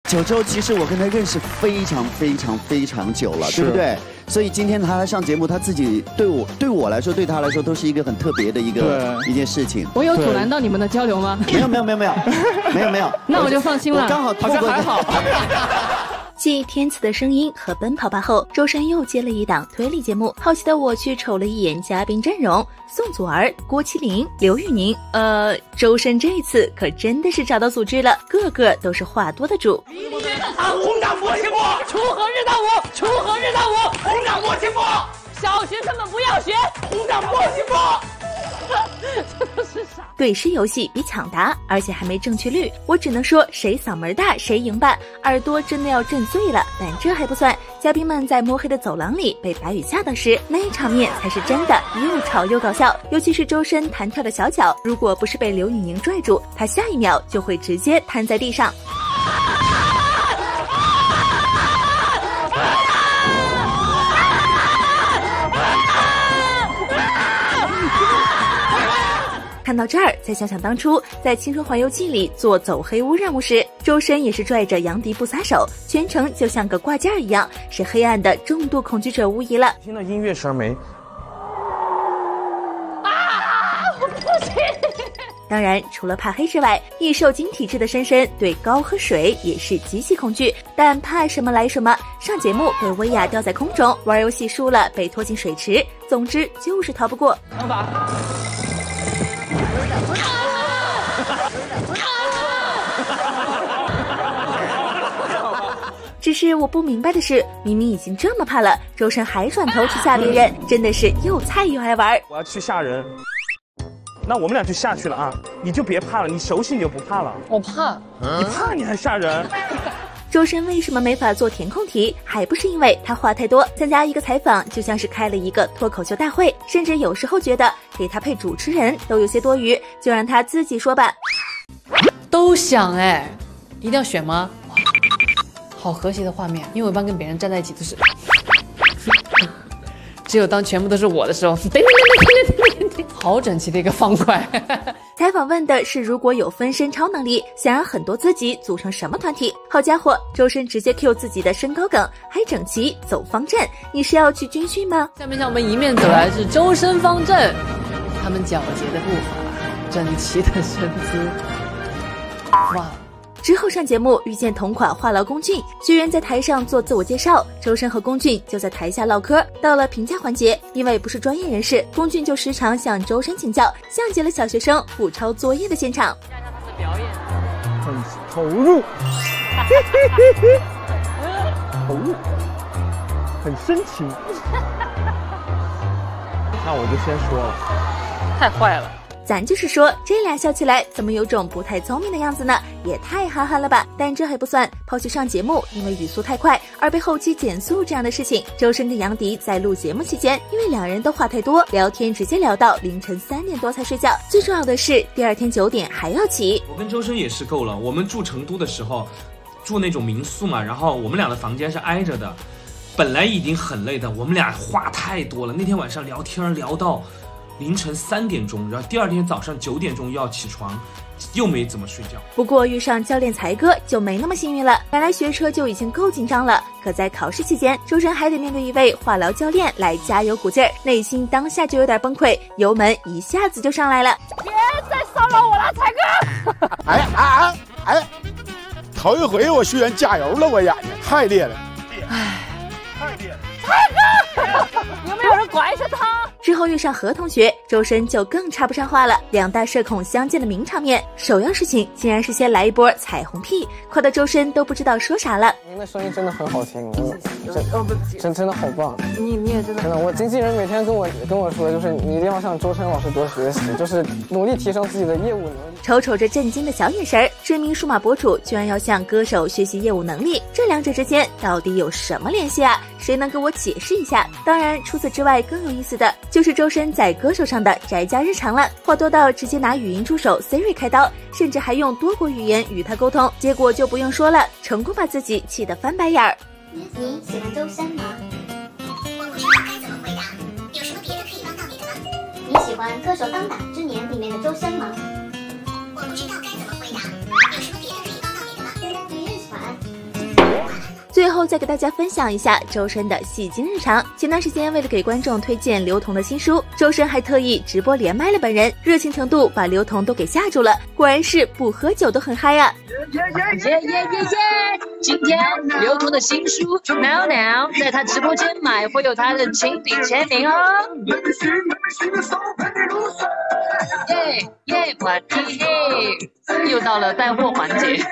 九州其实我跟他认识非常久了，对不对？所以今天他上节目，他自己对我来说，对他来说都是一个很特别的一件事情。我有阻拦到你们的交流吗？没有。那我就放心了。我刚好好像还好。继《天赐的声音》和《奔跑吧》后，周深又接了一档推理节目。好奇的我去瞅了一眼嘉宾阵容：宋祖儿、郭麒麟、刘宇宁。周深这次可真的是找到组织了，个个都是话多的主。红掌拨清波，锄禾日当午，锄禾日当午，红掌拨清波，小学生们不要学，红掌拨清波。这都是啥？对诗游戏比抢答，而且还没正确率，我只能说谁嗓门大谁赢吧，耳朵真的要震碎了。但这还不算，嘉宾们在摸黑的走廊里被白雨吓到时，那场面才是真的又吵又搞笑。尤其是周深弹跳的小脚，如果不是被刘宇宁拽住，他下一秒就会直接瘫在地上。看到这儿，再想想当初在《青春环游记》里做走黑屋任务时，周深也是拽着杨迪不撒手，全程就像个挂件一样，是黑暗的重度恐惧者无疑了。听到音乐声没？我不行。当然，除了怕黑之外，易受惊体质的深深对高和水也是极其恐惧，但怕什么来什么。上节目被薇娅吊在空中，玩游戏输了被拖进水池，总之就是逃不过。方法。只是我不明白的是，明明已经这么怕了，周深还转头去吓别人，真的是又菜又爱玩。我要去吓人，那我们俩就下去了啊！你就别怕了，你熟悉你就不怕了。我怕，你怕你还吓人。周深为什么没法做填空题？还不是因为他话太多。参加一个采访就像是开了一个脱口秀大会，甚至有时候觉得给他配主持人都有些多余，就让他自己说吧。都想哎，一定要选吗？好和谐的画面，因为我一般跟别人站在一起都是，只有当全部都是我的时候，好整齐的一个方块。采访问的是，如果有分身超能力，想让很多自己组成什么团体？好家伙，周深直接 Q 自己的身高梗，还整齐走方阵，你是要去军训吗？下面向我们迎面走来是周深方阵，他们皎洁的步伐，整齐的身姿，哇！之后上节目遇见同款话痨龚俊，学员在台上做自我介绍，周深和龚俊就在台下唠嗑。到了评价环节，因为不是专业人士，龚俊就时常向周深请教，像极了小学生不抄作业的现场。看一下他的表演，很投入，投入，很深情。那我就先说了，太坏了。咱就是说，这俩笑起来怎么有种不太聪明的样子呢？也太哈哈了吧！但这还不算，抛去上节目因为语速太快而被后期减速这样的事情，周深跟杨迪在录节目期间，因为两人都话太多，聊天直接聊到凌晨3点多才睡觉。最重要的是，第二天9点还要起。我跟周深也是够了，我们住成都的时候，住那种民宿嘛，然后我们俩的房间是挨着的，本来已经很累的，我们俩话太多了，那天晚上聊天聊到凌晨3点钟，然后第二天早上9点钟又要起床，又没怎么睡觉。不过遇上教练才哥就没那么幸运了，本来学车就已经够紧张了，可在考试期间，周深还得面对一位话痨教练来加油鼓劲儿，内心当下就有点崩溃，油门一下子就上来了。别再骚扰我了，才哥！哎，头一回我学员加油了，我眼睛太烈了，太烈了，才哥！有没有人管一下他？之后遇上何同学，周深就更插不上话了。两大社恐相见的名场面，首要事情竟然是先来一波彩虹屁，夸得周深都不知道说啥了。您的声音真的很好听，真的好棒。你也真的，我经纪人每天跟我说，就是你一定要向周深老师多学习，就是努力提升自己的业务能力。瞅瞅这震惊的小眼神儿，知名数码博主居然要向歌手学习业务能力，这两者之间到底有什么联系啊？谁能给我解释一下？当然，除此之外更有意思的就是周深在歌手上的宅家日常了，话多到直接拿语音助手 Siri 开刀，甚至还用多国语言与他沟通，结果就不用说了，成功把自己气得翻白眼儿。你喜欢周深吗？我不知道该怎么回答，有什么别的可以帮到你的吗？你喜欢《歌手当打之年》里面的周深吗？我不知道该怎么回答，有什么别的可以帮到你的吗？你也喜欢，最后再给大家分享一下周深的戏精日常。前段时间为了给观众推荐刘同的新书，周深还特意直播连麦了本人，热情程度把刘同都给吓住了，果然是不喝酒都很嗨啊！今天刘同的新书《Now Now》在他直播间买会有他的亲笔签名哦。耶，我的嘿，又到了带货环节。